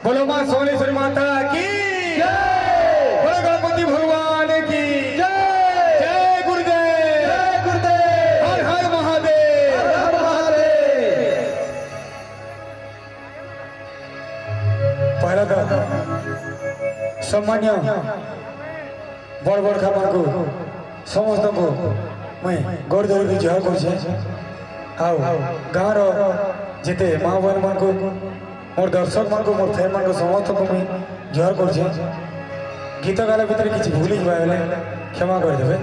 बोलो माँ सोनेश्वरी माता की जय, बोलो गणपति भगवान की जय, जय गुरुदेव, जय गुरुदेव, हर हर महादेव, हर हर महादेव। पहला तो सम्मान्य बड़ बड़ खामान को समस्त को मैं गौर धरी जह कर गाँव जिते माँ बहन मान को मोर दर्शक मान को मोर फैन मान को समस्त को मैं जहर कर गीत गाला भितर किसी भूली जाए क्षमा कर देवे।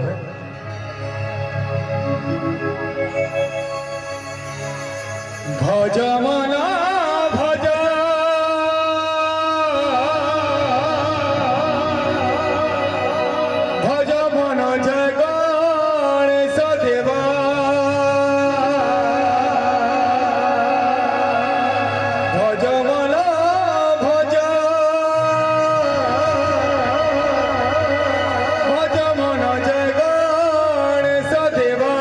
भज मना भज भज मन जय गणेश देवा भज मन भज भज मन जय गणेश देवा।